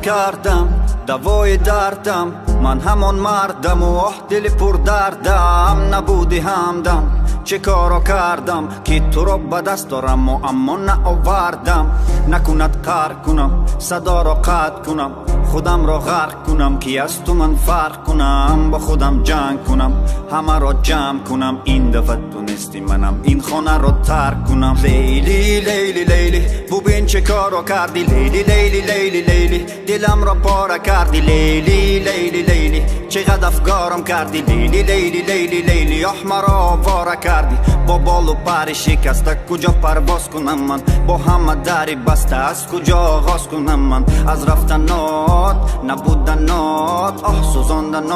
کردم دوای دردم، من همان مردم و دل پر دردم. نبودی همدم چه کارو کردم که تو رو به دست دارم و اما نآوردم. نکند قهر کنم صدا را قطع کنم، خودم را غرق کنم که از تو من فرق کنم. با خودم جنگ کنم همه را جمع کنم، این دفعه تو نیستی منم این خانه را ترک کنم. لیلی لیلی لیلی ببین چه کارو کردی، لیلی لیلی لیلی لیلی دلم را پاره کردی. لیلی لیلی لیلی چقدر افکارم کردی، لیلی لیلی لیلی لیلی مرا آواره کردی. با بال و پر شکسته کجا پرواز کنم من، با همه دری بسته از کجا آغاز کنم من. از رفتنات نبودنات سوزاندنات.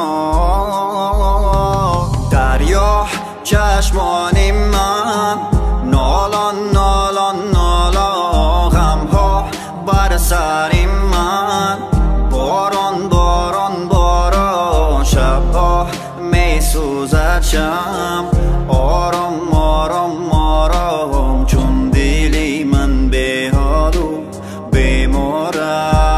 دریا چشمان من نالان نالان نالان، غمها بر سر من باران باران باران. شبها می سوزد شم آرام آرام آرام، چون دلی من به حال و بیمار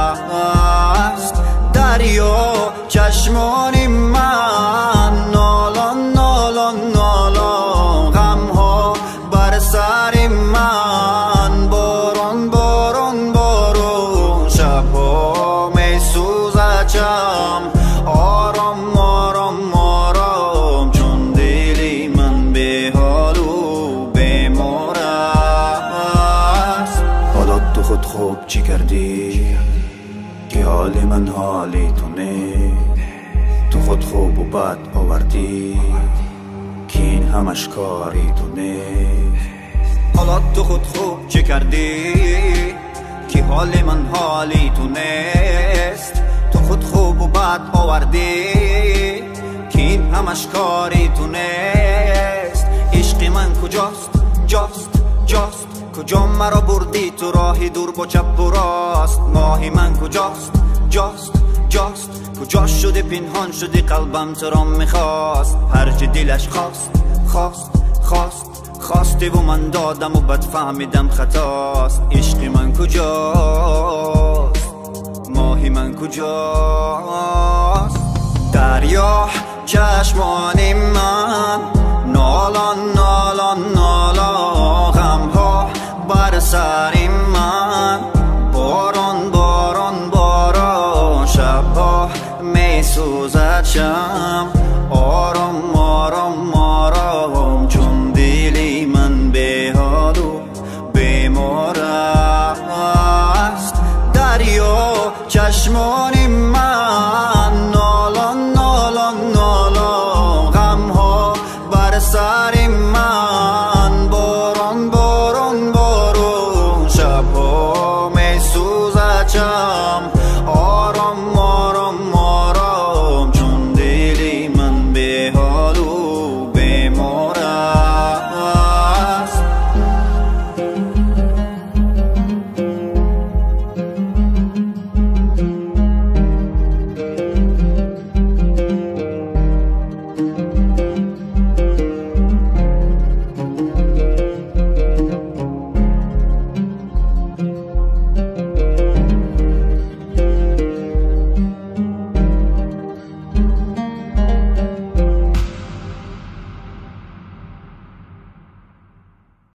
است. دریا چشمان من نالان نالان نالان، غمها بر سر من باران باران باران. شبها می سوزد شم آرام آرام آرام، چون دلی من به حال و بیمار است. حالا تو خود خوب چی کردی که حال من حالی تو نه؟ تو خود خوب و بد آوردی که این همش کاری تو نه؟ حالا تو خود خوب چه کردی که حال من حالی تو نیست؟ تو خود خوب و بد آوردی که این همش کاری تو نیست. عشق من کجاست جاست جاست، کجا مرا بردی تو راهی دور با چپ و راست. ماهی من کجاست جاست جاست، کجا شده پنهان شدی قلبم تو را میخواست. هرچه دلش خواست خواست خواست خواسته و من دادم و بد فهمیدم خطاست. عشق من کجاست ماهی من کجاست؟ دریا چشمان من نالان نالان نالان، غمها بر سر من باران باران باران. شبها می سوزد شم آرام آرام آرام، چون دلی من به حال و بیمار است. دریا چشمان